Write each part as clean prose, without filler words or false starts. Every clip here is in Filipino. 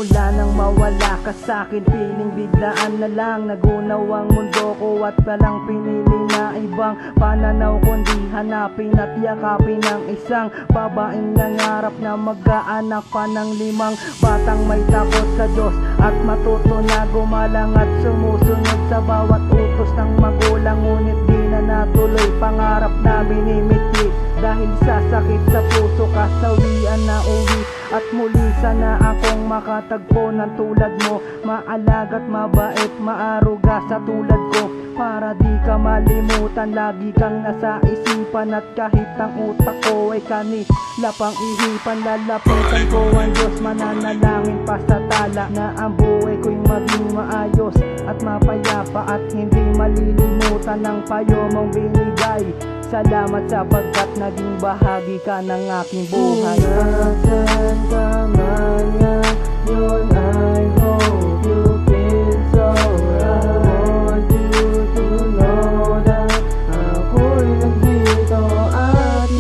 Mula nang mawala ka sa'kin, piling biglaan na lang nagunaw ang mundo ko at walang pinili na ibang pananaw kundi hanapin at yakapin ang isang babaeng nangarap na mag-aanak pa ng 5 batang may takot sa Diyos at matuto na gumalang at sumusunod sa bawat utos ng magulang. Ngunit di na natuloy pangarap na binimiti dahil sa sakit sa puso, kasawian na uwi. At muli sana akong makatagpo ng tulad mo, maalagat, mabait, maaruga sa tulad ko, para di ka malimutan, lagi kang nasa isipan. At kahit ang utak ko ay kanila pang ihipan, lalapitan ko ang Diyos, mananalangin pa sa tala na ang buhay ko'y maging maayos at mapayapa at hindi malilimutan ang payo mong binigay. Salamat sapagkat naging bahagi ka ng aking buhay. Nasaan ka man ngayon, I hope you feel so right. I want you to know that ako'y nandito at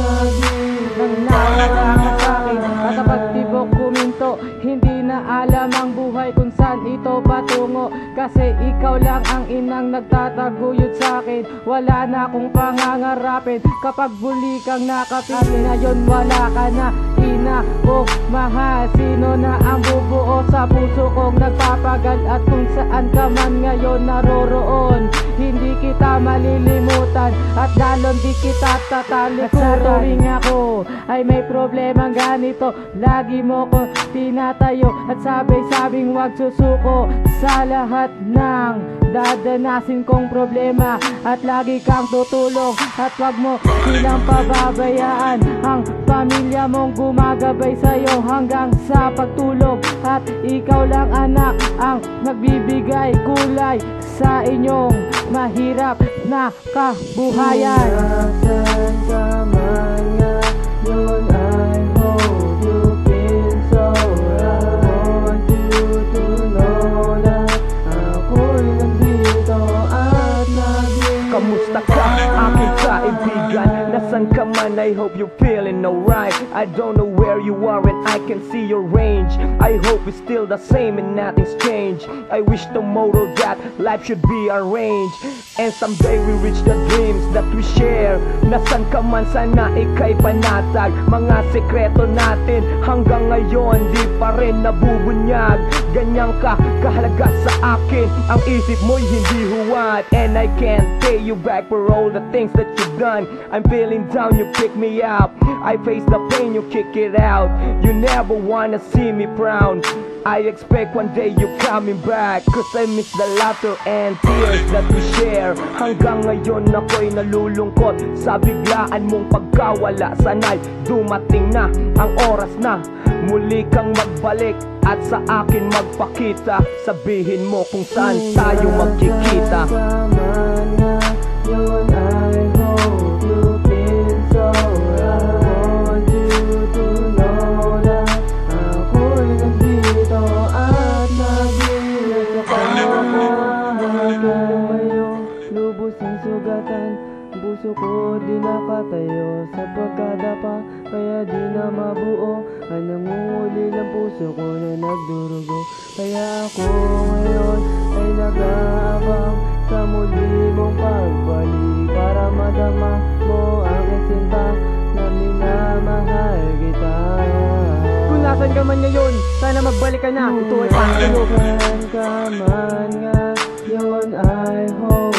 nagnawa ka sa'kin at kapag tibok kuminto, hindi na alam ang buhay kung saan ito patungo. Kasi ikaw lang ang inang nagtataguyod sa'kin, wala na akong pangangarapin. Kapag muli kang nakapili, ngayon wala ka na, ina ko mahal. Sino na ang bubuo sa puso kong nagpapagal? At kung saan ka man ngayon naroroon, hindi kita malilimutan at lalong di kita tatalikuran. At sa tuwing ako ay may problemang ganito, lagi mo ko tinatayo at sabay-sabing wag susuko sa lahat ng dadanasin kong problema. At lagi kang tutulong at wag mo silang pababayaan. Ang pamilya mong gumagabay sa'yo hanggang sa pagtulog. At ikaw lang anak ang nagbibigay kulay sa inyong mahirap na kabuhayan. Nasaan ka man ngayon, I hope you feel so right. I want you to know that ako'y nandito at Kamusta ka, aking kaibigan? Nasaan ka man, I hope you're feeling alright. I don't know where you are and I can see your range. I hope it's still the same and nothing's changed. I wish tomorrow that life should be arranged, and someday we reach the dreams that we share. Nasaan ka man, sana ika'y panatag. Mga sekreto natin hanggang ngayon di pa rin nabubunyag. Ganyan ka kahalaga sa akin, ang isip mo'y hindi huwad. And I can't pay you back for all the things that you've done. I'm feeling down, you pick me up. I face the pain, you kick it out. You never wanna see me frown. I expect one day you coming back, cause I miss the laughter and tears that we share. Hanggang ngayon ako'y nalulungkot sa biglaan mong pagkawala. Sana'y dumating na ang oras na muli kang magbalik at sa akin magpakita. Sabihin mo kung saan tayo magkikita. Yun, I hope you feel so right. I want you to know that ako'y nandito at naging lumayo, lubos ang sugatan. Puso ko di nakatayo sa pagkadapa, kaya di na mabuo ang nangunguli ng puso ko na nagdurugo. Kaya ako ngayon ay nag-aabang sa muli mong pagbalik, para madama mo ang sinta na minamahal kita. Kung nasan ka man ngayon, sana magbalik ka na. Ito ay pangalawa. Nasaan ka man ngayon, I hope